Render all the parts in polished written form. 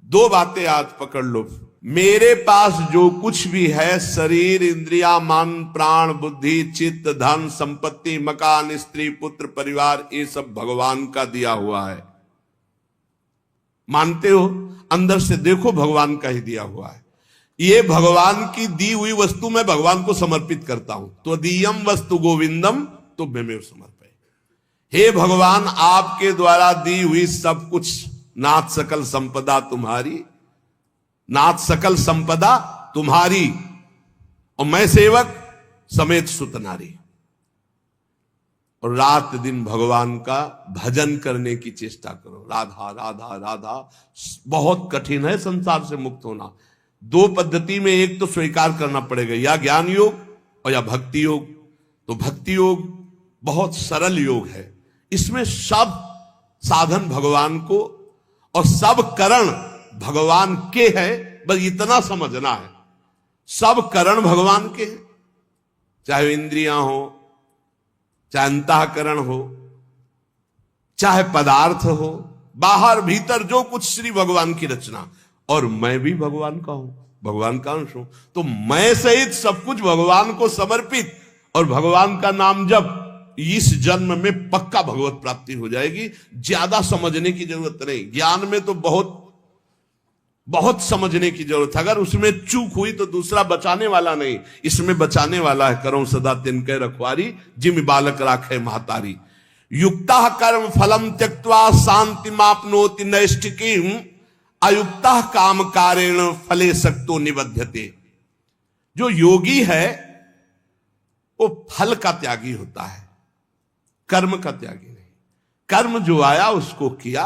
दो बातें आज पकड़ लो। मेरे पास जो कुछ भी है, शरीर, इंद्रिया, मन, प्राण, बुद्धि, चित्त, धन, संपत्ति, मकान, स्त्री, पुत्र, परिवार, ये सब भगवान का दिया हुआ है। मानते हो? अंदर से देखो, भगवान का ही दिया हुआ है। ये भगवान की दी हुई वस्तु मैं भगवान को समर्पित करता हूं। तो दीयम वस्तु गोविंदम तुभ्यमेव समर्पये। हे भगवान, आपके द्वारा दी हुई सब कुछ, नाथ सकल संपदा तुम्हारी, नाथ सकल संपदा तुम्हारी, और मैं सेवक समेत सुत नारी। और रात दिन भगवान का भजन करने की चेष्टा करो। राधा राधा राधा। बहुत कठिन है संसार से मुक्त होना। दो पद्धति में एक तो स्वीकार करना पड़ेगा, या ज्ञान योग और या भक्ति योग। तो भक्ति योग बहुत सरल योग है। इसमें सब साधन भगवान को और सब करण भगवान के है, बस इतना समझना है। सब करण भगवान के हैं, चाहे इंद्रियां हो, चाहे अंतःकरण हो, चाहे पदार्थ हो, बाहर भीतर जो कुछ श्री भगवान की रचना। और मैं भी भगवान का हूं, भगवान का अंश हूं। तो मैं सहित सब कुछ भगवान को समर्पित, और भगवान का नाम जब, इस जन्म में पक्का भगवत प्राप्ति हो जाएगी। ज्यादा समझने की जरूरत नहीं। ज्ञान में तो बहुत बहुत समझने की जरूरत है। अगर उसमें चूक हुई तो दूसरा बचाने वाला नहीं, इसमें बचाने वाला है। करो सदा तिनके रखवारी, जिम बालक राखे महतारी। युक्ता कर्म फलम त्यक्त्वा शांति मापनोति नैष्ठिकीं, अयुक्ता काम कारेण फले सक्तो निबध्यते। जो योगी है वो फल का त्यागी होता है, कर्म का त्यागी नहीं। कर्म जो आया उसको किया,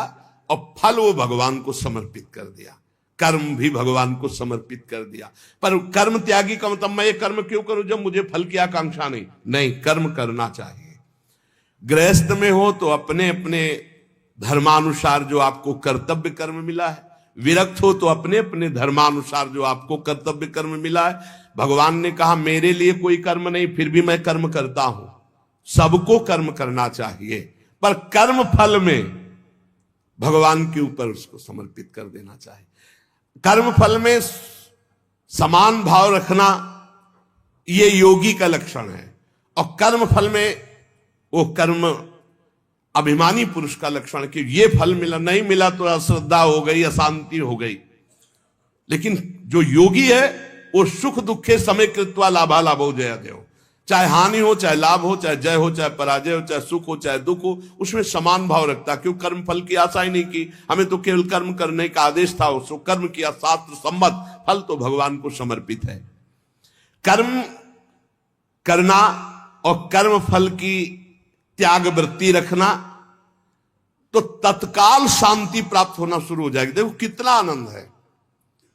और फल वो भगवान को समर्पित कर दिया। कर्म भी भगवान को समर्पित कर दिया। पर कर्म त्यागी का मतलब मैं ये कर्म क्यों करूं जब मुझे फल की आकांक्षा नहीं। नहीं, कर्म करना चाहिए। गृहस्थ में हो तो अपने अपने धर्मानुसार जो आपको कर्तव्य कर्म मिला है, विरक्त हो तो अपने अपने धर्मानुसार जो आपको कर्तव्य कर्म मिला है। भगवान ने कहा मेरे लिए कोई कर्म नहीं, फिर भी मैं कर्म करता हूं। सबको कर्म करना चाहिए, पर कर्म फल में भगवान के ऊपर उसको समर्पित कर देना चाहिए। कर्म फल में समान भाव रखना ये योगी का लक्षण है, और कर्म फल में वो कर्म अभिमानी पुरुष का लक्षण कि ये फल मिला, नहीं मिला तो अश्रद्धा हो गई, अशांति हो गई। लेकिन जो योगी है वो सुख दुखे समय कृत्वा लाभा लाभो जया देव। चाहे हानि हो, चाहे लाभ हो, चाहे जय हो, चाहे पराजय हो, चाहे सुख हो, चाहे दुख हो, उसमें समान भाव रखता। क्यों? कर्म फल की आशा ही नहीं की। हमें तो केवल कर्म करने का आदेश था, उसको कर्म किया, शास्त्र सम्मत, फल तो भगवान को समर्पित है। कर्म करना और कर्म फल की त्याग वृत्ति रखना, तो तत्काल शांति प्राप्त होना शुरू हो जाएगी। देखो कितना आनंद है।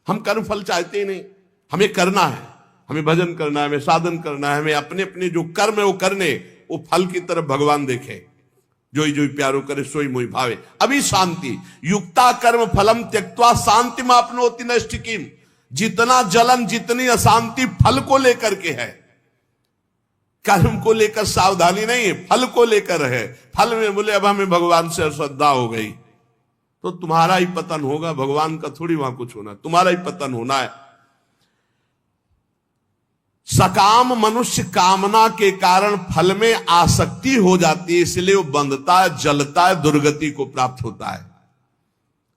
हम कर्म फल चाहते ही नहीं, हमें करना है, हमें भजन करना है, हमें साधन करना है, हमें अपने अपने जो कर्म है वो करने, वो फल की तरफ भगवान देखे। जोई जोई प्यारो करे सोई मोई भावे, अभी शांति। युक्ता कर्म फलम त्यक्त्वा शांति मापनोति नैष्ठिकीं। जितना जलन, जितनी अशांति फल को लेकर के है, कर्म को लेकर सावधानी नहीं है, फल को लेकर है। फल में बोले अब हमें भगवान से अश्रद्धा हो गई तो तुम्हारा ही पतन होगा, भगवान का थोड़ी वहां कुछ होना, तुम्हारा ही पतन होना है। सकाम मनुष्य कामना के कारण फल में आसक्ति हो जाती है, इसलिए वो बंधता है, जलता है, दुर्गति को प्राप्त होता है।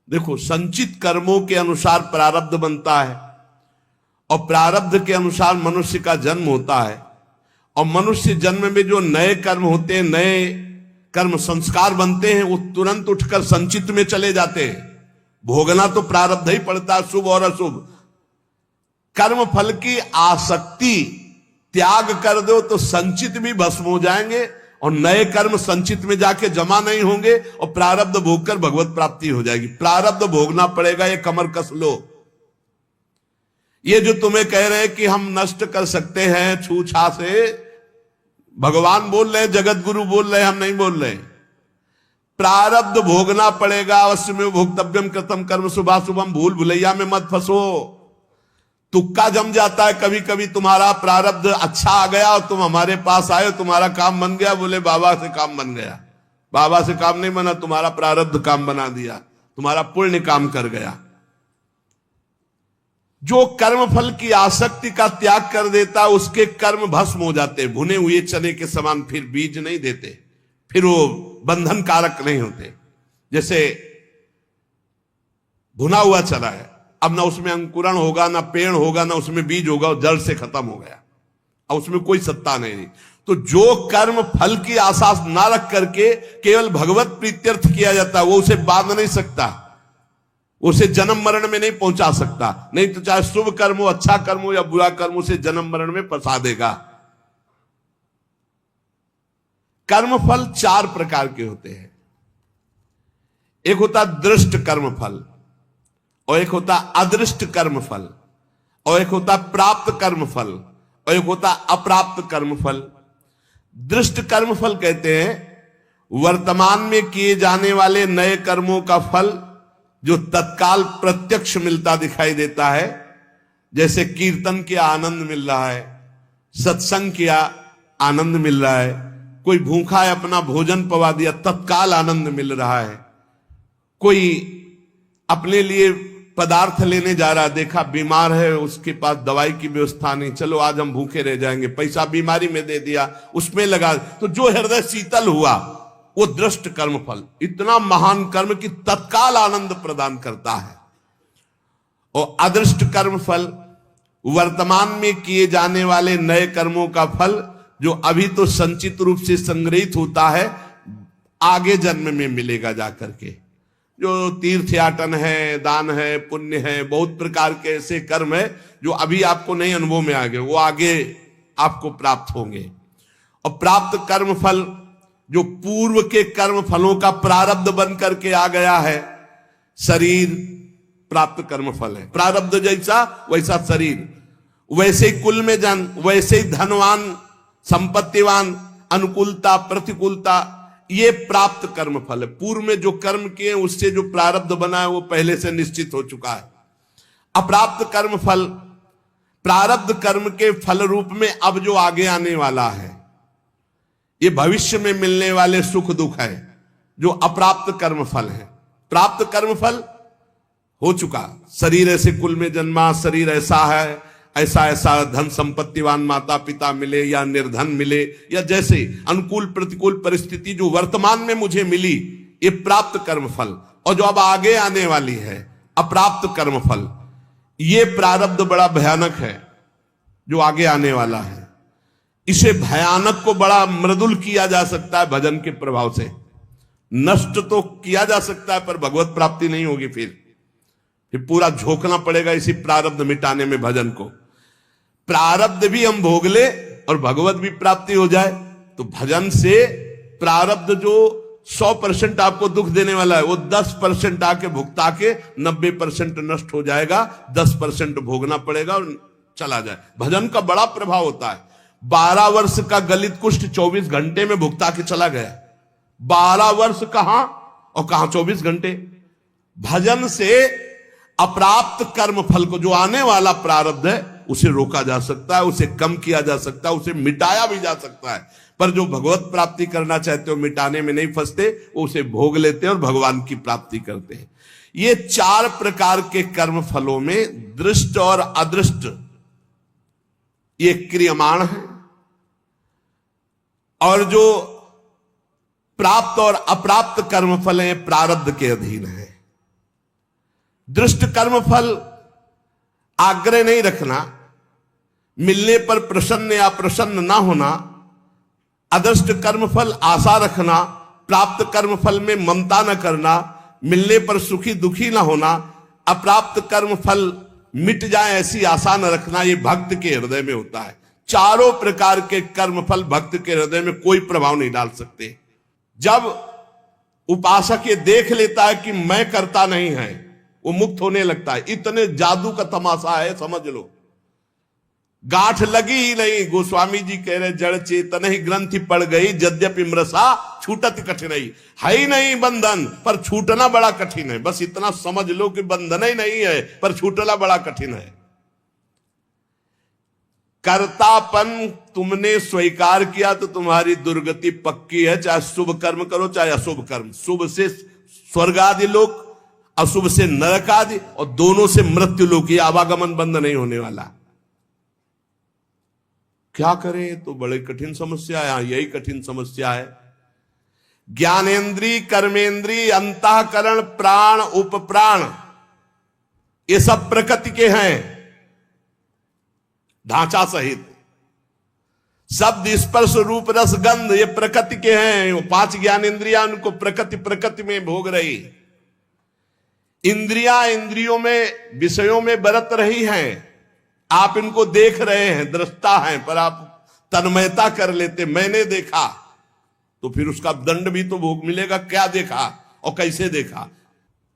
देखो, संचित कर्मों के अनुसार प्रारब्ध बनता है, और प्रारब्ध के अनुसार मनुष्य का जन्म होता है। और मनुष्य जन्म में जो नए कर्म होते हैं, नए कर्म संस्कार बनते हैं, वो तुरंत उठकर संचित में चले जाते हैं। भोगना तो प्रारब्ध ही पड़ता है, शुभ और अशुभ। कर्म फल की आसक्ति त्याग कर दो तो संचित भी भस्म हो जाएंगे, और नए कर्म संचित में जाके जमा नहीं होंगे, और प्रारब्ध भोगकर भगवत प्राप्ति हो जाएगी। प्रारब्ध भोगना पड़ेगा, ये कमर कस लो। ये जो तुम्हें कह रहे हैं कि हम नष्ट कर सकते हैं छूछा से, भगवान बोल रहे हैं, जगत गुरु बोल रहे हैं, हम नहीं बोल रहे। प्रारब्ध भोगना पड़ेगा, अवश्य में भोक्तव्यम कृतम कर्म शुभाशुभम। भूल भुलैया में मत फंसो। तुक्का जम जाता है कभी कभी। तुम्हारा प्रारब्ध अच्छा आ गया और तुम हमारे पास आए, तुम्हारा काम बन गया, बोले बाबा से काम बन गया। बाबा से काम नहीं बना, तुम्हारा प्रारब्ध काम बना दिया, तुम्हारा पुण्य काम कर गया। जो कर्म फल की आसक्ति का त्याग कर देता उसके कर्म भस्म हो जाते, भुने हुए चने के समान, फिर बीज नहीं देते, फिर वो बंधन कारक नहीं होते। जैसे भुना हुआ चना है, अब ना उसमें अंकुरण होगा, ना पेड़ होगा, ना उसमें बीज होगा, जड़ से खत्म हो गया, अब उसमें कोई सत्ता नहीं। तो जो कर्म फल की आशा ना रख करके केवल भगवत प्रीत्यर्थ किया जाता, वो उसे बांध नहीं सकता, उसे जन्म मरण में नहीं पहुंचा सकता। नहीं तो चाहे शुभ कर्म हो, अच्छा कर्म हो या बुरा कर्म, उसे जन्म मरण में फंसा देगा। कर्म फल 4 प्रकार के होते हैं। एक होता दृष्ट कर्म फल, और एक होता अदृष्ट कर्म फल, और एक होता प्राप्त कर्म फल, और एक होता अप्राप्त कर्म फल। दृष्ट कर्म फल कहते हैं वर्तमान में किए जाने वाले नए कर्मों का फल जो तत्काल प्रत्यक्ष मिलता दिखाई देता है। जैसे कीर्तन किया आनंद मिल रहा है, सत्संग किया आनंद मिल रहा है, कोई भूखा है अपना भोजन पवा दिया तत्काल आनंद मिल रहा है, कोई अपने लिए पदार्थ लेने जा रहा, देखा बीमार है उसके पास दवाई की व्यवस्था नहीं, चलो आज हम भूखे रह जाएंगे, पैसा बीमारी में दे दिया, उसमें लगा, तो जो हृदय शीतल हुआ वो दृष्ट कर्म फल, इतना महान कर्म कि तत्काल आनंद प्रदान करता है। और अदृष्ट कर्म फल वर्तमान में किए जाने वाले नए कर्मों का फल जो अभी तो संचित रूप से संग्रहित होता है, आगे जन्म में मिलेगा जाकर के। जो तीर्थयाटन है, दान है, पुण्य है, बहुत प्रकार के ऐसे कर्म है जो अभी आपको नहीं अनुभव में आ गए, वो आगे आपको प्राप्त होंगे। और प्राप्त कर्म फल जो पूर्व के कर्म फलों का प्रारब्ध बन करके आ गया है, शरीर प्राप्त कर्म फल है, प्रारब्ध जैसा वैसा शरीर, वैसे ही कुल में जन, वैसे ही धनवान, संपत्तिवान, अनुकूलता प्रतिकूलता, ये प्राप्त कर्म फल है। पूर्व में जो कर्म किए उससे जो प्रारब्ध बना है वो पहले से निश्चित हो चुका है। अप्राप्त कर्म फल प्रारब्ध कर्म के फल रूप में अब जो आगे आने वाला है, ये भविष्य में मिलने वाले सुख दुख है, जो अप्राप्त कर्म फल है। प्राप्त कर्म फल हो चुका, शरीर ऐसे कुल में जन्मा, शरीर ऐसा है, ऐसा ऐसा धन संपत्तिवान माता पिता मिले या निर्धन मिले, या जैसे अनुकूल प्रतिकूल परिस्थिति जो वर्तमान में मुझे मिली, ये प्राप्त कर्म फल। और जो अब आगे आने वाली है अप्राप्त कर्म फल, ये प्रारब्ध बड़ा भयानक है जो आगे आने वाला है। इसे भयानक को बड़ा मृदुल किया जा सकता है भजन के प्रभाव से, नष्ट तो किया जा सकता है पर भगवत प्राप्ति नहीं होगी। फिर पूरा झोंकना पड़ेगा इसी प्रारब्ध मिटाने में भजन को। प्रारब्ध भी हम भोग ले और भगवत भी प्राप्ति हो जाए, तो भजन से प्रारब्ध जो 100% आपको दुख देने वाला है वो 10% आके भुगता के 90% नष्ट हो जाएगा, 10% भोगना पड़ेगा और चला जाए। भजन का बड़ा प्रभाव होता है। 12 वर्ष का गलित कुष्ठ 24 घंटे में भुगता के चला गया। 12 वर्ष कहां और कहां 24 घंटे। भजन से अप्राप्त कर्म फल को, जो आने वाला प्रारब्ध है, उसे रोका जा सकता है, उसे कम किया जा सकता है, उसे मिटाया भी जा सकता है। पर जो भगवत प्राप्ति करना चाहते हो मिटाने में नहीं फंसते, वो उसे भोग लेते हैं और भगवान की प्राप्ति करते हैं। ये 4 प्रकार के कर्म फलों में दृष्ट और अदृष्ट ये क्रियमाण है, और जो प्राप्त और अप्राप्त कर्म फल हैं प्रारब्ध के अधीन है। दृष्ट कर्म फल आग्रह नहीं रखना, मिलने पर प्रसन्न या प्रसन्न ना होना। अदृष्ट कर्म फल आशा रखना, प्राप्त कर्म फल में ममता न करना, मिलने पर सुखी दुखी ना होना। अप्राप्त कर्म फल मिट जाए ऐसी आशा न रखना, ये भक्त के हृदय में होता है। चारों प्रकार के कर्म फल भक्त के हृदय में कोई प्रभाव नहीं डाल सकते। जब उपासक ये देख लेता है कि मैं करता नहीं है, वो मुक्त होने लगता है। इतने जादू का तमाशा है, समझ लो। गांठ लगी ही नहीं, गोस्वामी जी कह रहे जड़ चेतन ही ग्रंथि पड़ गई, यद्यपि मृषा छूटत कठिनाई। है ही नहीं बंधन पर छूटना बड़ा कठिन है। बस इतना समझ लो कि बंधन ही नहीं है पर छूटना बड़ा कठिन है। कर्तापन तुमने स्वीकार किया तो तुम्हारी दुर्गति पक्की है। चाहे शुभ कर्म करो चाहे अशुभ कर्म। शुभ से स्वर्ग आदि लोक, अशुभ से नरक आदि, और दोनों से मृत्यु लोक, आवागमन बंद नहीं होने वाला। क्या करें? तो बड़े कठिन समस्या है। यही कठिन समस्या है। ज्ञानेन्द्रीय, कर्मेंद्रीय, अंतःकरण, प्राण, उपप्राण, ये सब प्रकृति के हैं ढांचा सहित। शब्द, स्पर्श, रूप, रस, गंध, ये प्रकृति के हैं। वो 5 ज्ञानेन्द्रियां उनको प्रकृति में भोग रही। इंद्रियां इंद्रियों में, विषयों में बरत रही हैं। आप इनको देख रहे हैं, दृष्टा हैं, पर आप तन्मयता कर लेते, मैंने देखा, तो फिर उसका दंड भी तो भोग मिलेगा। क्या देखा और कैसे देखा?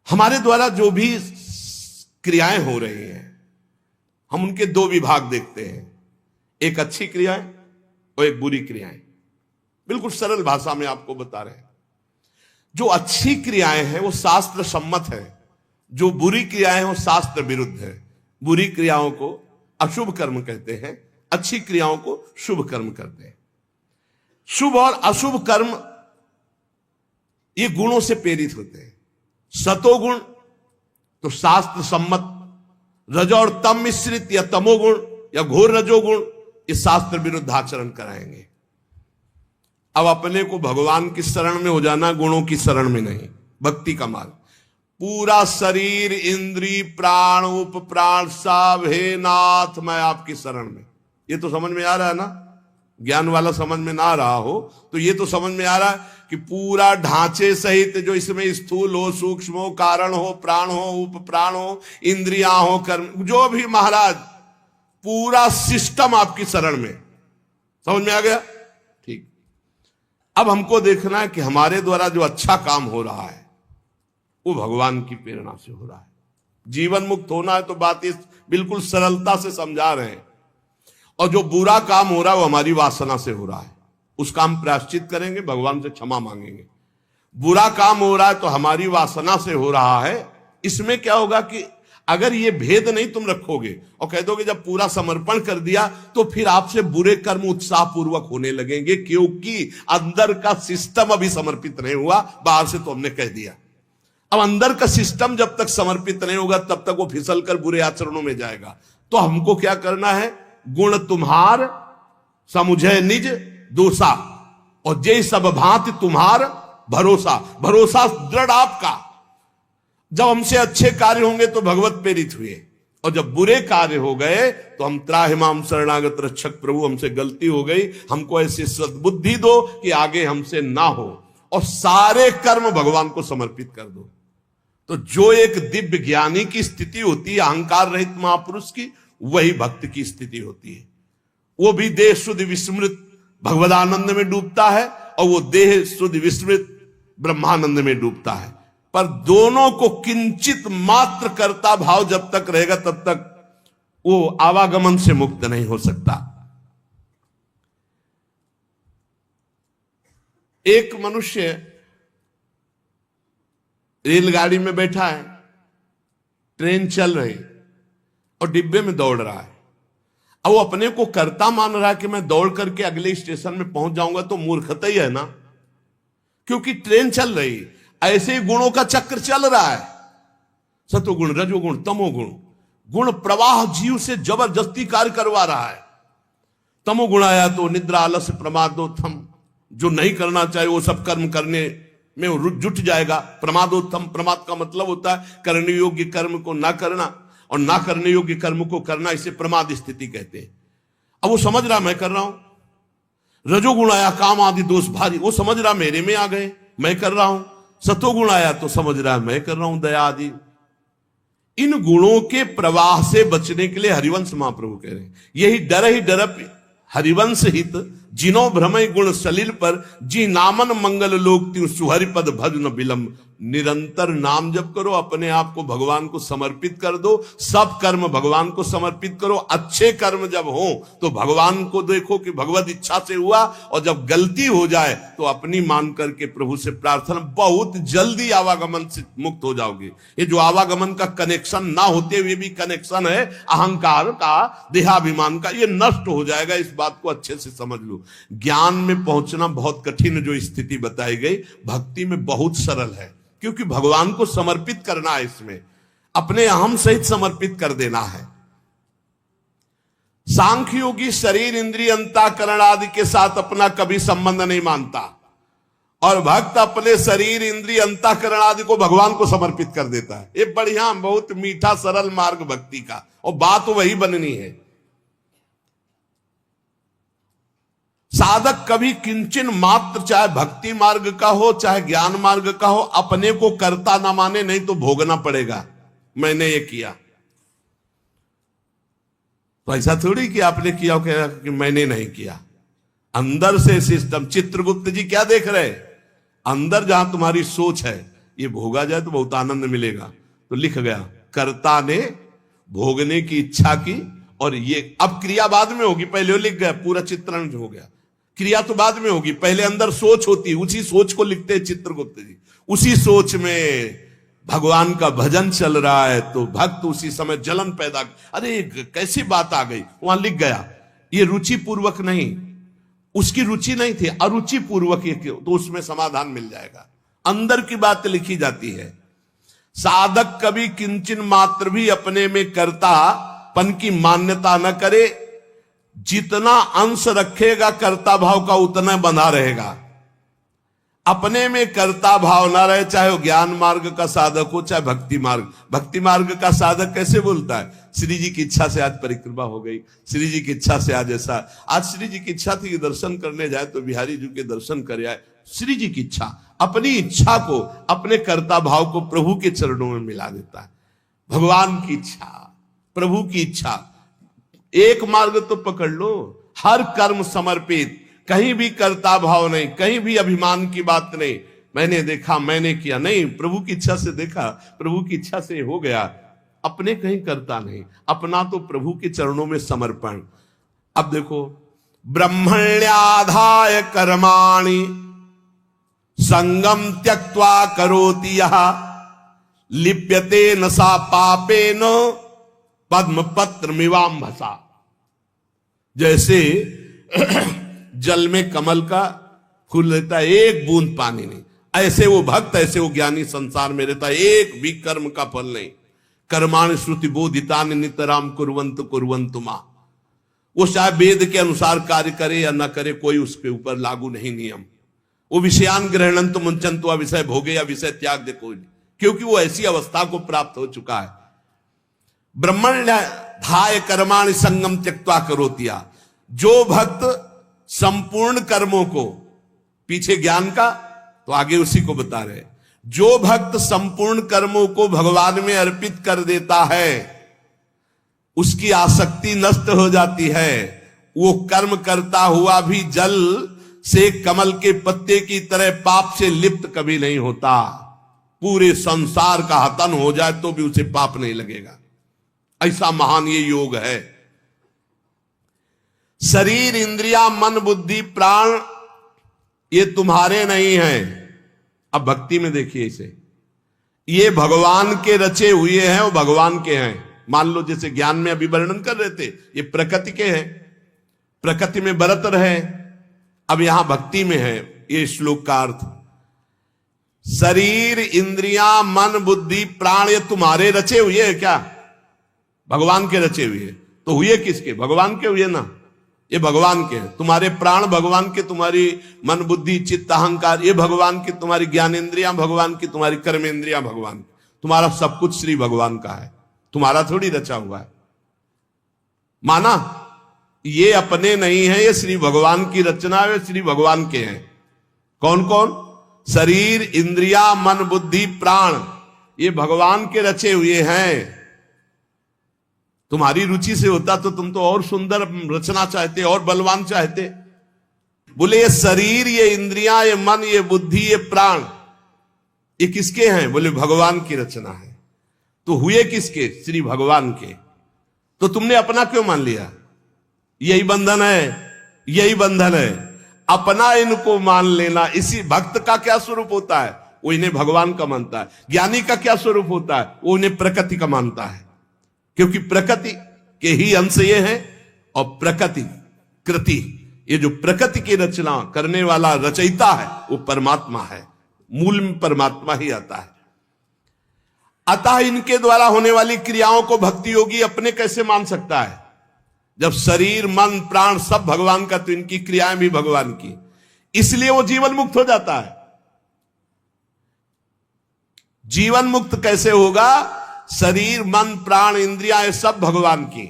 हमारे द्वारा जो भी क्रियाएं हो रही हैं, हम उनके 2 विभाग देखते हैं, एक अच्छी क्रियाएं और एक बुरी क्रियाएं। बिल्कुल सरल भाषा में आपको बता रहे हैं। जो अच्छी क्रियाएं हैं वो शास्त्र सम्मत है, जो बुरी क्रियाएं हैं वो शास्त्र विरुद्ध है। बुरी क्रियाओं को अशुभ कर्म कहते हैं, अच्छी क्रियाओं को शुभ कर्म कहते हैं। शुभ और अशुभ कर्म ये गुणों से प्रेरित होते हैं। सतोगुण तो शास्त्र सम्मत, रजो और तम मिश्रित या तमोगुण या घोर रजोगुण, ये शास्त्र विरुद्ध आचरण कराएंगे। अब अपने को भगवान की शरण में हो जाना, गुणों की शरण में नहीं। भक्ति का मार्ग, पूरा शरीर, इंद्री, प्राण, उपप्राण सब, हे नाथ मैं आपकी शरण में। ये तो समझ में आ रहा है ना? ज्ञान वाला समझ में ना आ रहा हो तो ये तो समझ में आ रहा है कि पूरा ढांचे सहित, जो इसमें स्थूल हो, सूक्ष्म हो, कारण हो, प्राण हो, उपप्राण हो, इंद्रियां हो, कर्म, जो भी महाराज, पूरा सिस्टम आपकी शरण में। समझ में आ गया? ठीक। अब हमको देखना है कि हमारे द्वारा जो अच्छा काम हो रहा है वो भगवान की प्रेरणा से हो रहा है। जीवन मुक्त होना है तो बात इस बिल्कुल सरलता से समझा रहे हैं। और जो बुरा काम हो रहा है वो हमारी वासना से हो रहा है, उसका हम प्रायश्चित करेंगे, भगवान से क्षमा मांगेंगे। बुरा काम हो रहा है तो हमारी वासना से हो रहा है। इसमें क्या होगा कि अगर ये भेद नहीं तुम रखोगे और कह दोगे जब पूरा समर्पण कर दिया तो फिर आपसे बुरे कर्म उत्साह पूर्वक होने लगेंगे, क्योंकि अंदर का सिस्टम अभी समर्पित नहीं हुआ, बाहर से तो हमने कह दिया। अब अंदर का सिस्टम जब तक समर्पित नहीं होगा तब तक वो फिसल कर बुरे आचरणों में जाएगा। तो हमको क्या करना है? गुण तुम्हार समुझे निज दोषा, और जय सब भांति तुम्हार भरोसा। भरोसा दृढ़ आपका। जब हमसे अच्छे कार्य होंगे तो भगवत प्रेरित हुए, और जब बुरे कार्य हो गए तो हम त्राहिमाम शरणागत रक्षक प्रभु, हमसे गलती हो गई, हमको ऐसी सद्बुद्धि दो कि आगे हमसे ना हो, और सारे कर्म भगवान को समर्पित कर दो। तो जो एक दिव्य ज्ञानी की स्थिति होती है, अहंकार रहित महापुरुष की, वही भक्त की स्थिति होती है। वो भी देह शुद्ध विस्मृत भगवदानंद में डूबता है, और वो देह शुद्ध विस्मृत ब्रह्मानंद में डूबता है। पर दोनों को किंचित मात्र कर्ता भाव जब तक रहेगा तब तक वो आवागमन से मुक्त नहीं हो सकता। एक मनुष्य रेलगाड़ी में बैठा है, ट्रेन चल रही और डिब्बे में दौड़ रहा है। अब वो अपने को कर्ता मान रहा है कि मैं दौड़ करके अगले स्टेशन में पहुंच जाऊंगा, तो मूर्खता ही है ना, क्योंकि ट्रेन चल रही, ऐसे ही गुणों का चक्र चल रहा है। सतोगुण, रजोगुण, तमोगुण, गुण प्रवाह जीव से जबरदस्ती कार्य करवा रहा है। तमोगुण आया तो निद्रा, आलस्य, प्रमादोत्थम, जो नहीं करना चाहे वो सब कर्म करने में जुट जाएगा। प्रमादोत्थम, प्रमाद का मतलब होता है करने योग्य कर्म को ना करना, और ना करने योग्य कर्म को करना, इसे प्रमाद स्थिति कहते हैं। अब वो समझ रहा मैं कर रहा हूं। रजोगुण आया, काम आदि दोष भारी, वो समझ रहा मेरे में आ गए, मैं कर रहा हूं। सतोगुण आया तो समझ रहा है मैं कर रहा हूं, दया आदि। इन गुणों के प्रवाह से बचने के लिए हरिवंश महाप्रभु कह रहे हैं, यही डर ही डरप हरिवंश हित, जिनो भ्रमय गुण सलिल पर, जी नामन मंगल लोक त्यू सुहरिपद भजन विलंब। निरंतर नाम जप करो, अपने आप को भगवान को समर्पित कर दो, सब कर्म भगवान को समर्पित करो। अच्छे कर्म जब हो तो भगवान को देखो कि भगवत इच्छा से हुआ, और जब गलती हो जाए तो अपनी मान करके प्रभु से प्रार्थना, बहुत जल्दी आवागमन से मुक्त हो जाओगे। ये जो आवागमन का कनेक्शन ना होते हुए भी कनेक्शन है अहंकार का, देहाभिमान का, ये नष्ट हो जाएगा। इस बात को अच्छे से समझ लो। ज्ञान में पहुंचना बहुत कठिन जो स्थिति बताई गई, भक्ति में बहुत सरल है, क्योंकि भगवान को समर्पित करना है, इसमें अपने अहम सहित समर्पित कर देना है। सांख्य योगी शरीर इंद्रिय अंतःकरण आदि के साथ अपना कभी संबंध नहीं मानता, और भक्त अपने शरीर इंद्रिय अंतःकरण आदि को भगवान को समर्पित कर देता है। ये बढ़िया, बहुत मीठा सरल मार्ग भक्ति का, और बात वही बननी है। साधक कभी किंचन मात्र, चाहे भक्ति मार्ग का हो चाहे ज्ञान मार्ग का हो, अपने को कर्ता ना माने, नहीं तो भोगना पड़ेगा। मैंने ये किया तो ऐसा थोड़ी कि आपने किया कि मैंने नहीं किया। अंदर से सिस्टम, चित्रगुप्त जी क्या देख रहे, अंदर जहां तुम्हारी सोच है ये भोगा जाए तो बहुत आनंद मिलेगा, तो लिख गया कर्ता ने भोगने की इच्छा की, और ये अब क्रिया बाद में होगी, पहले वो लिख गया, पूरा चित्रण हो गया, क्रिया तो बाद में होगी, पहले अंदर सोच होती, उसी सोच को लिखते हैं चित्रगुप्त जी। उसी सोच में भगवान का भजन चल रहा है तो भक्त उसी समय जलन पैदा, अरे कैसी बात आ गई, वहां लिख गया। ये रुचि पूर्वक नहीं, उसकी रुचि नहीं थी, अरुचि पूर्वक ये, तो उसमें समाधान मिल जाएगा। अंदर की बात लिखी जाती है। साधक कभी किंचन मात्र भी अपने में कर्तापन की मान्यता न करे, जितना अंश रखेगा कर्ता भाव का उतना बंधा रहेगा। अपने में कर्ता भाव ना रहे, चाहे वो ज्ञान मार्ग का साधक हो चाहे भक्ति मार्ग। भक्ति मार्ग का साधक कैसे बोलता है, श्री जी की इच्छा से आज परिक्रमा हो गई, श्री जी की इच्छा से आज ऐसा, आज श्री जी की इच्छा थी कि दर्शन करने जाए तो बिहारी जी के दर्शन कर आए, श्री जी की इच्छा। अपनी इच्छा को, अपने कर्ता भाव को प्रभु के चरणों में मिला देता है। भगवान की इच्छा, प्रभु की इच्छा, एक मार्ग तो पकड़ लो, हर कर्म समर्पित, कहीं भी कर्ता भाव नहीं, कहीं भी अभिमान की बात नहीं, मैंने देखा मैंने किया नहीं, प्रभु की इच्छा से देखा, प्रभु की इच्छा से हो गया। अपने कहीं करता नहीं, अपना तो प्रभु के चरणों में समर्पण। अब देखो, ब्रह्मण्याधाय कर्माणि संगम त्यक्त्वा करोति यः, लिप्यते न सा पापेन पद्म पत्र मिवाम्भसा। जैसे जल में कमल का फूल रहता है, एक बूंद पानी नहीं, ऐसे वो भक्त, ऐसे वो ज्ञानी संसार में रहता है, एक भी कर्म का फल नहीं। कर्माणि श्रुति बोधितानि नितराम कुर्वन्तु कुर्वन्तु मा। वो चाहे वेद के अनुसार कार्य करे या न करे, कोई उसके ऊपर लागू नहीं नियम। वो विषयान ग्रहणंतु मुंचन्तु, विषय भोगे या विषय त्याग दे कोई नहीं, क्योंकि वो ऐसी अवस्था को प्राप्त हो चुका है। ब्रह्मण्याधाय कर्माणि संगम त्यक्त्वा करोति। जो भक्त संपूर्ण कर्मों को, पीछे ज्ञान का तो आगे उसी को बता रहे, जो भक्त संपूर्ण कर्मों को भगवान में अर्पित कर देता है, उसकी आसक्ति नष्ट हो जाती है। वो कर्म करता हुआ भी जल से कमल के पत्ते की तरह पाप से लिप्त कभी नहीं होता। पूरे संसार का हतन हो जाए तो भी उसे पाप नहीं लगेगा। ऐसा महान ये योग है। शरीर इंद्रिया मन बुद्धि प्राण ये तुम्हारे नहीं हैं। अब भक्ति में देखिए इसे, ये भगवान के रचे हुए हैं, वो भगवान के हैं। मान लो जैसे ज्ञान में अभी वर्णन कर रहे थे, ये प्रकृति के हैं, प्रकृति में बरत रहे। अब यहां भक्ति में है ये श्लोक का अर्थ, शरीर इंद्रियां मन बुद्धि प्राण ये तुम्हारे रचे हुए हैं। क्या भगवान के रचे हुए? तो हुए किसके? भगवान के हुए ना, ये भगवान के हैं। तुम्हारे प्राण भगवान के, तुम्हारी मन बुद्धि चित्त अहंकार ये भगवान की, तुम्हारी ज्ञानेंद्रियां भगवान की, तुम्हारी कर्मेंद्रियां भगवान की, तुम्हारा सब कुछ श्री भगवान का है, तुम्हारा थोड़ी रचा हुआ है। माना ये अपने नहीं है, ये श्री भगवान की रचना है, श्री भगवान के हैं। कौन कौन? शरीर इंद्रिया मन बुद्धि प्राण ये भगवान के रचे हुए हैं। तुम्हारी रुचि से होता तो तुम तो और सुंदर रचना चाहते, और बलवान चाहते। बोले ये शरीर ये इंद्रियां ये मन ये बुद्धि ये प्राण ये किसके हैं? बोले भगवान की रचना है। तो हुए किसके? श्री भगवान के। तो तुमने अपना क्यों मान लिया? यही बंधन है, यही बंधन है, अपना इनको मान लेना। इसी भक्त का क्या स्वरूप होता है? वो इन्हें भगवान का मानता है। ज्ञानी का क्या स्वरूप होता है? वो इन्हें प्रकृति का मानता है, क्योंकि प्रकृति के ही अंश ये है। और प्रकृति कृति, ये जो प्रकृति की रचना करने वाला रचयिता है वो परमात्मा है। मूल में परमात्मा ही आता है। अतः इनके द्वारा होने वाली क्रियाओं को भक्ति योगी अपने कैसे मान सकता है? जब शरीर मन प्राण सब भगवान का, तो इनकी क्रियाएं भी भगवान की, इसलिए वो जीवन मुक्त हो जाता है। जीवन मुक्त कैसे होगा? शरीर मन प्राण इंद्रियां सब भगवान की,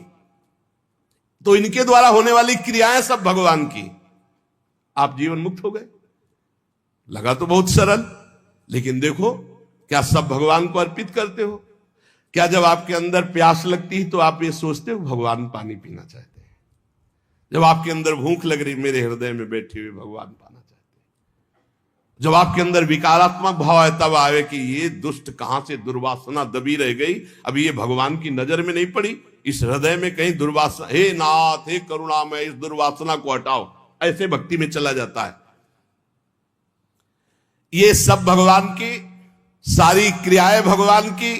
तो इनके द्वारा होने वाली क्रियाएं सब भगवान की, आप जीवन मुक्त हो गए। लगा तो बहुत सरल, लेकिन देखो क्या सब भगवान को अर्पित करते हो? क्या जब आपके अंदर प्यास लगती है तो आप ये सोचते हो भगवान पानी पीना चाहते हैं? जब आपके अंदर भूख लग रही, मेरे हृदय में बैठे हुए भगवान पाना चाहते हैं। जब आपके अंदर विकारात्मक भाव है, तब आवे कि ये दुष्ट कहां से दुर्वासना दबी रह गई, अभी ये भगवान की नजर में नहीं पड़ी, इस हृदय में कहीं दुर्वासना, हे नाथ हे करुणामय इस दुर्वासना को हटाओ, ऐसे भक्ति में चला जाता है। ये सब भगवान की, सारी क्रियाएं भगवान की,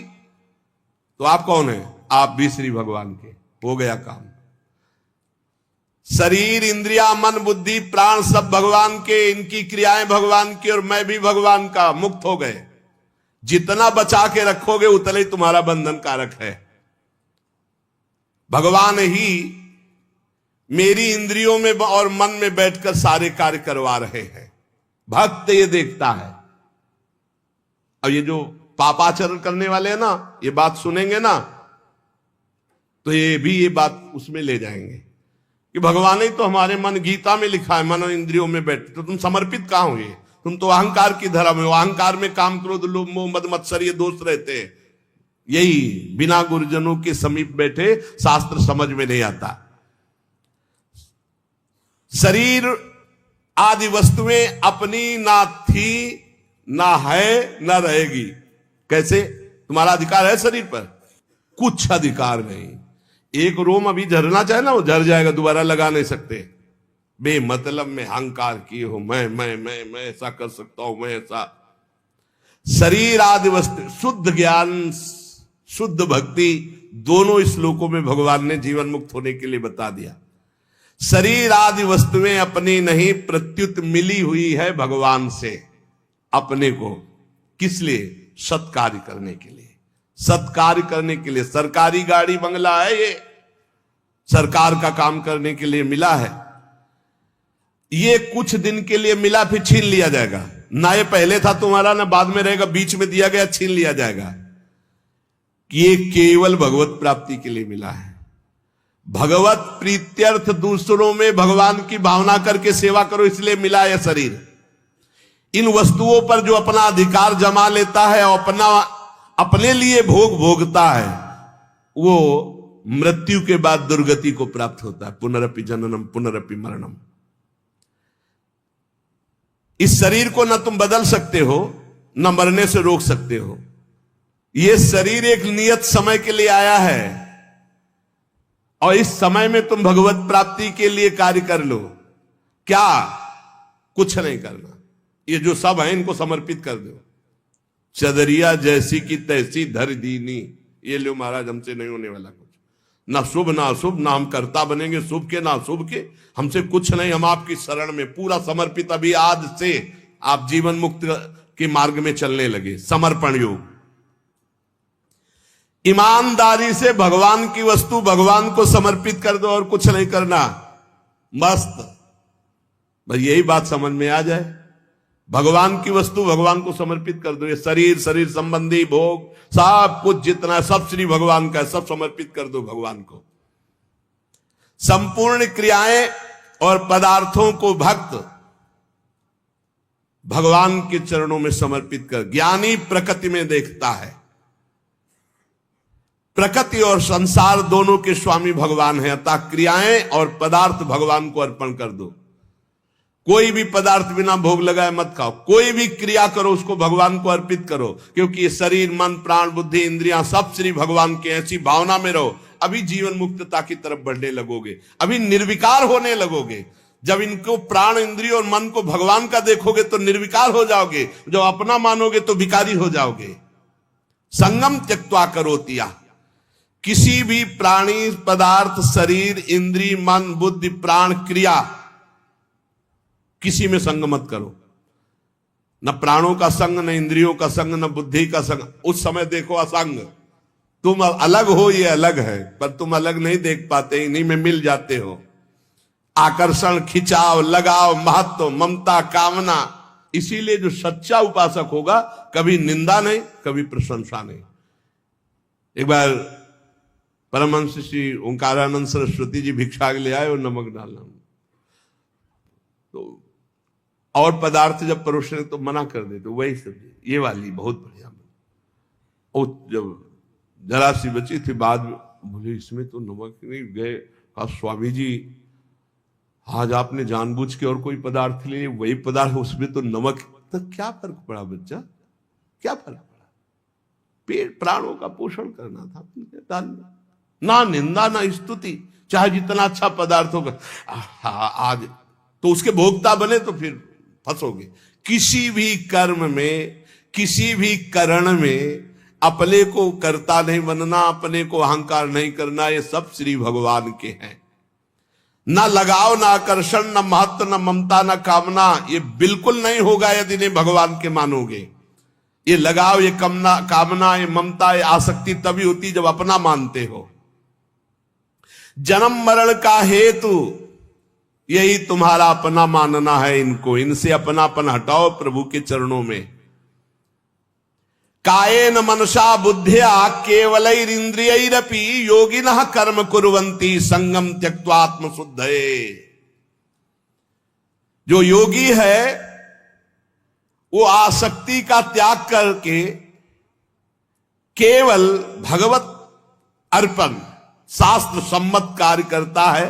तो आप कौन है? आप भी श्री भगवान के। हो गया काम। शरीर इंद्रिया मन बुद्धि प्राण सब भगवान के, इनकी क्रियाएं भगवान की, और मैं भी भगवान का, मुक्त हो गए। जितना बचा के रखोगे उतना ही तुम्हारा बंधन कारक है। भगवान ही मेरी इंद्रियों में और मन में बैठकर सारे कार्य करवा रहे हैं। भक्त ये देखता है। अब ये जो पापाचरण करने वाले हैं ना, ये बात सुनेंगे ना, तो ये भी ये बात उसमें ले जाएंगे कि भगवान ही तो हमारे मन, गीता में लिखा है मन और इंद्रियों में बैठे, तो तुम समर्पित कहां हुए? तुम तो अहंकार की धरा में हो। अहंकार में काम क्रोध लोभ मोह मद मत्सर ये दोष रहते हैं। यही बिना गुरुजनों के समीप बैठे शास्त्र समझ में नहीं आता। शरीर आदि वस्तुएं अपनी ना थी, ना है, ना रहेगी। कैसे? तुम्हारा अधिकार है शरीर पर? कुछ अधिकार नहीं। एक रोम अभी झरना चाहे ना, वो झर जाएगा, दोबारा लगा नहीं सकते। बेमतलब में अहंकार किए हो, मैं ऐसा कर सकता हूं, मैं ऐसा। शरीर आदि वस्तु, शुद्ध ज्ञान शुद्ध भक्ति, दोनों श्लोकों में भगवान ने जीवन मुक्त होने के लिए बता दिया। शरीर आदि वस्तुएं अपनी नहीं, प्रत्युत मिली हुई है भगवान से अपने को। किस लिए? सत्कार्य करने के लिए। सत्कार्य करने के लिए। सरकारी गाड़ी बंगला है, ये सरकार का काम करने के लिए मिला है। ये कुछ दिन के लिए मिला, फिर छीन लिया जाएगा। ना ये पहले था तुम्हारा, ना बाद में रहेगा, बीच में दिया गया, छीन लिया जाएगा। ये केवल भगवत प्राप्ति के लिए मिला है। भगवत प्रीत्यर्थ, दूसरों में भगवान की भावना करके सेवा करो, इसलिए मिला है शरीर। इन वस्तुओं पर जो अपना अधिकार जमा लेता है और अपने लिए भोग भोगता है, वो मृत्यु के बाद दुर्गति को प्राप्त होता है। पुनरपि जननम पुनरपि मरणम। इस शरीर को न तुम बदल सकते हो, न मरने से रोक सकते हो। यह शरीर एक नियत समय के लिए आया है, और इस समय में तुम भगवत प्राप्ति के लिए कार्य कर लो। क्या? कुछ नहीं करना। ये जो सब है इनको समर्पित कर दो। चदरिया जैसी की तैसी धर दीनी, ये लो महाराज, हमसे नहीं होने वाला कुछ। ना शुभ ना अशुभ, ना हम कर्ता बनेंगे शुभ के ना अशुभ के, हमसे कुछ नहीं। हम आपकी शरण में पूरा समर्पित। अभी आज से आप जीवन मुक्त के मार्ग में चलने लगे। समर्पण योग। ईमानदारी से भगवान की वस्तु भगवान को समर्पित कर दो और कुछ नहीं करना। मस्त। बस यही बात समझ में आ जाए। भगवान की वस्तु भगवान को समर्पित कर दो। ये शरीर, शरीर संबंधी भोग, सब कुछ जितना, सब श्री भगवान का है, सब समर्पित कर दो भगवान को। संपूर्ण क्रियाएं और पदार्थों को भक्त भगवान के चरणों में समर्पित कर। ज्ञानी प्रकृति में देखता है। प्रकृति और संसार दोनों के स्वामी भगवान है, अतः क्रियाएं और पदार्थ भगवान को अर्पण कर दो। कोई भी पदार्थ बिना भोग लगाए मत खाओ। कोई भी क्रिया करो उसको भगवान को अर्पित करो, क्योंकि ये शरीर मन प्राण बुद्धि इंद्रियां सब श्री भगवान के। ऐसी भावना में रहो। अभी जीवन मुक्तता की तरफ बढ़ने लगोगे, अभी निर्विकार होने लगोगे। जब इनको प्राण इंद्रिय और मन को भगवान का देखोगे तो निर्विकार हो जाओगे। जब अपना मानोगे तो भिकारी हो जाओगे। संगम त्यक्त्वा करोतिया। किसी भी प्राणी पदार्थ शरीर इंद्रिय मन बुद्धि प्राण क्रिया, किसी में संग मत करो। न प्राणों का संग, न इंद्रियों का संग, न बुद्धि का संग। उस समय देखो असंग, तुम अलग हो, ये अलग है, पर तुम अलग नहीं देख पाते, इन्हीं में मिल जाते हो। आकर्षण, खिंचाव, लगाव, महत्व, ममता, कामना। इसीलिए जो सच्चा उपासक होगा कभी निंदा नहीं, कभी प्रशंसा नहीं। एक बार परमहंस श्री ओंकारानंद सरस्वती जी भिक्षा के लिए आए और नमक डालना, तो और पदार्थ जब परोसने तो मना कर देते, वही सब्जी ये वाली बहुत बढ़िया। और जब जरा सी बची थी, बाद में बोले इसमें तो नमक नहीं। गए, कहा स्वामी जी आज आपने जानबूझ के और कोई पदार्थ ले, वही पदार्थ उसमें तो नमक। तो क्या फर्क पड़ा बच्चा, क्या फर्क पड़ा? पेट प्राणों का पोषण करना था, डालना। ना निंदा ना स्तुति, चाहे जितना अच्छा पदार्थ होगा। आज तो उसके भोक्ता बने तो फिर फंसोगे। किसी भी कर्म में, किसी भी करण में अपने को कर्ता नहीं बनना, अपने को अहंकार नहीं करना। ये सब श्री भगवान के हैं। ना लगाव, ना आकर्षण, ना महत्व, ना ममता, ना कामना, ये बिल्कुल नहीं होगा यदि इन्हें भगवान के मानोगे। ये लगाव, ये कामना, ये ममता, ये आसक्ति तभी होती जब अपना मानते हो। जन्म मरण का हेतु यही तुम्हारा अपना मानना है इनको। इनसे अपनापन हटाओ प्रभु के चरणों में। कायेन मनसा बुद्ध्या केवलैरिंद्रियैरपि योगिनः कर्म कुर्वन्ति संगम त्यक्त्वा आत्मशुद्धये। जो योगी है वो आसक्ति का त्याग करके केवल भगवत अर्पण, शास्त्र सम्मत कार्य करता है।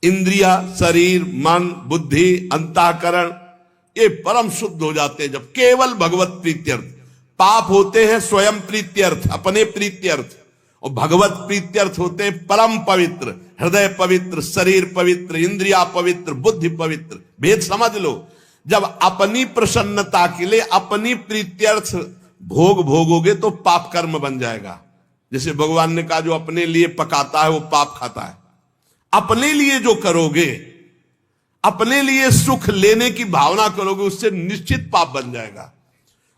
इंद्रिया, शरीर, मन, बुद्धि, अंतःकरण ये परम शुद्ध हो जाते हैं जब केवल भगवत प्रीत्यर्थ। पाप होते हैं स्वयं प्रीत्यर्थ, अपने प्रीत्यर्थ, और भगवत प्रीत्यर्थ होते हैं परम पवित्र। हृदय पवित्र, शरीर पवित्र, इंद्रिया पवित्र, बुद्धि पवित्र। भेद समझ लो। जब अपनी प्रसन्नता के लिए अपनी प्रीत्यर्थ भोग भोगोगे तो पाप कर्म बन जाएगा। जैसे भगवान ने कहा जो अपने लिए पकाता है वो पाप खाता है। अपने लिए जो करोगे, अपने लिए सुख लेने की भावना करोगे, उससे निश्चित पाप बन जाएगा।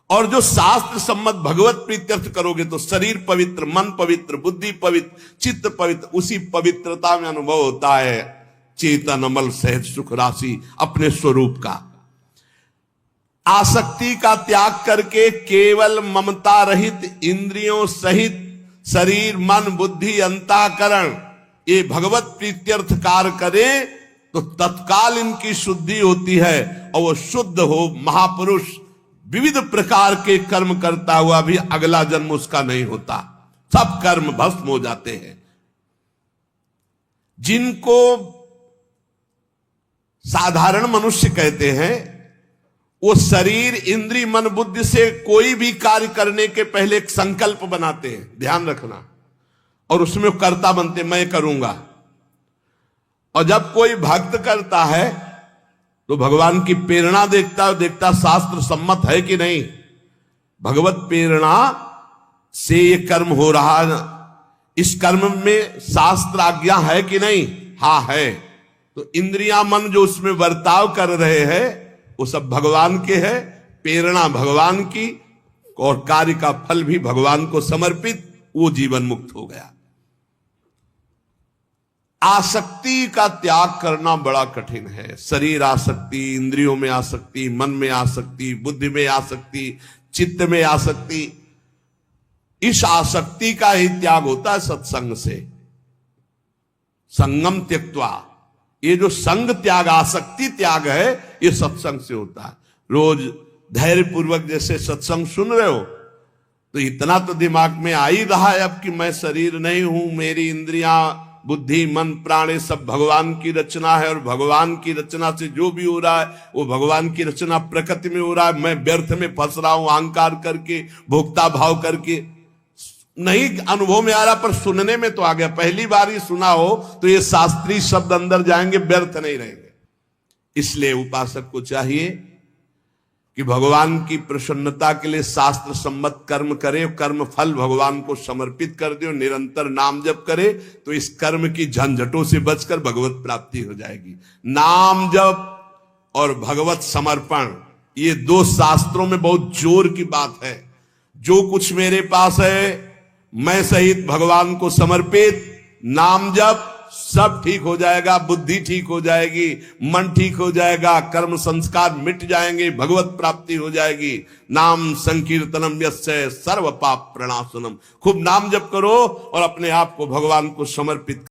और जो शास्त्र सम्मत भगवत प्रीत्यर्थ करोगे तो शरीर पवित्र, मन पवित्र, बुद्धि पवित्र, चित्त पवित्र। उसी पवित्रता में अनुभव होता है चेतन अमल सहज सुख राशि अपने स्वरूप का। आसक्ति का त्याग करके केवल ममता रहित, इंद्रियों सहित शरीर, मन, बुद्धि, अंतःकरण ये भगवत प्रीत्यर्थ कार्य करे तो तत्काल इनकी शुद्धि होती है। और वो शुद्ध हो महापुरुष विविध प्रकार के कर्म करता हुआ भी अगला जन्म उसका नहीं होता। सब कर्म भस्म हो जाते हैं। जिनको साधारण मनुष्य कहते हैं वो शरीर, इंद्रिय, मन, बुद्धि से कोई भी कार्य करने के पहले एक संकल्प बनाते हैं, ध्यान रखना, और उसमें कर्ता बनते, मैं करूंगा। और जब कोई भक्त करता है तो भगवान की प्रेरणा देखता शास्त्र सम्मत है कि नहीं। भगवत प्रेरणा से ये कर्म हो रहा है, इस कर्म में शास्त्र आज्ञा है कि नहीं। हाँ है। तो इंद्रिया, मन जो उसमें बर्ताव कर रहे हैं वो सब भगवान के है, प्रेरणा भगवान की, और कार्य का फल भी भगवान को समर्पित। वो जीवन मुक्त हो गया। आसक्ति का त्याग करना बड़ा कठिन है। शरीर आसक्ति, इंद्रियों में आसक्ति, मन में आसक्ति, बुद्धि में आसक्ति, चित्त में आसक्ति। इस आसक्ति का ही त्याग होता है सत्संग से। संगम त्यक्त्वा, ये जो संग त्याग, आसक्ति त्याग है, ये सत्संग से होता है। रोज धैर्य पूर्वक जैसे सत्संग सुन रहे हो तो इतना तो दिमाग में आ ही रहा है अब कि मैं शरीर नहीं हूं, मेरी इंद्रियां, बुद्धि, मन, प्राण ये सब भगवान की रचना है। और भगवान की रचना से जो भी हो रहा है वो भगवान की रचना प्रकृति में हो रहा है। मैं व्यर्थ में फंस रहा हूं अहंकार करके, भोक्ता भाव करके। नहीं अनुभव में आ रहा पर सुनने में तो आ गया। पहली बार ही सुना हो तो ये शास्त्रीय शब्द अंदर जाएंगे, व्यर्थ नहीं रहेंगे। इसलिए उपासक को चाहिए कि भगवान की प्रसन्नता के लिए शास्त्र सम्मत कर्म करे, कर्म फल भगवान को समर्पित कर दे, निरंतर नाम जप करे तो इस कर्म की झंझटों से बचकर भगवत प्राप्ति हो जाएगी। नाम जप और भगवत समर्पण ये दो शास्त्रों में बहुत जोर की बात है। जो कुछ मेरे पास है मैं सहित भगवान को समर्पित, नाम जप, सब ठीक हो जाएगा। बुद्धि ठीक हो जाएगी, मन ठीक हो जाएगा, कर्म संस्कार मिट जाएंगे, भगवत प्राप्ति हो जाएगी। नाम संकीर्तनम यस्य सर्व पाप प्रणाशनम। खूब नाम जप करो और अपने आप को भगवान को समर्पित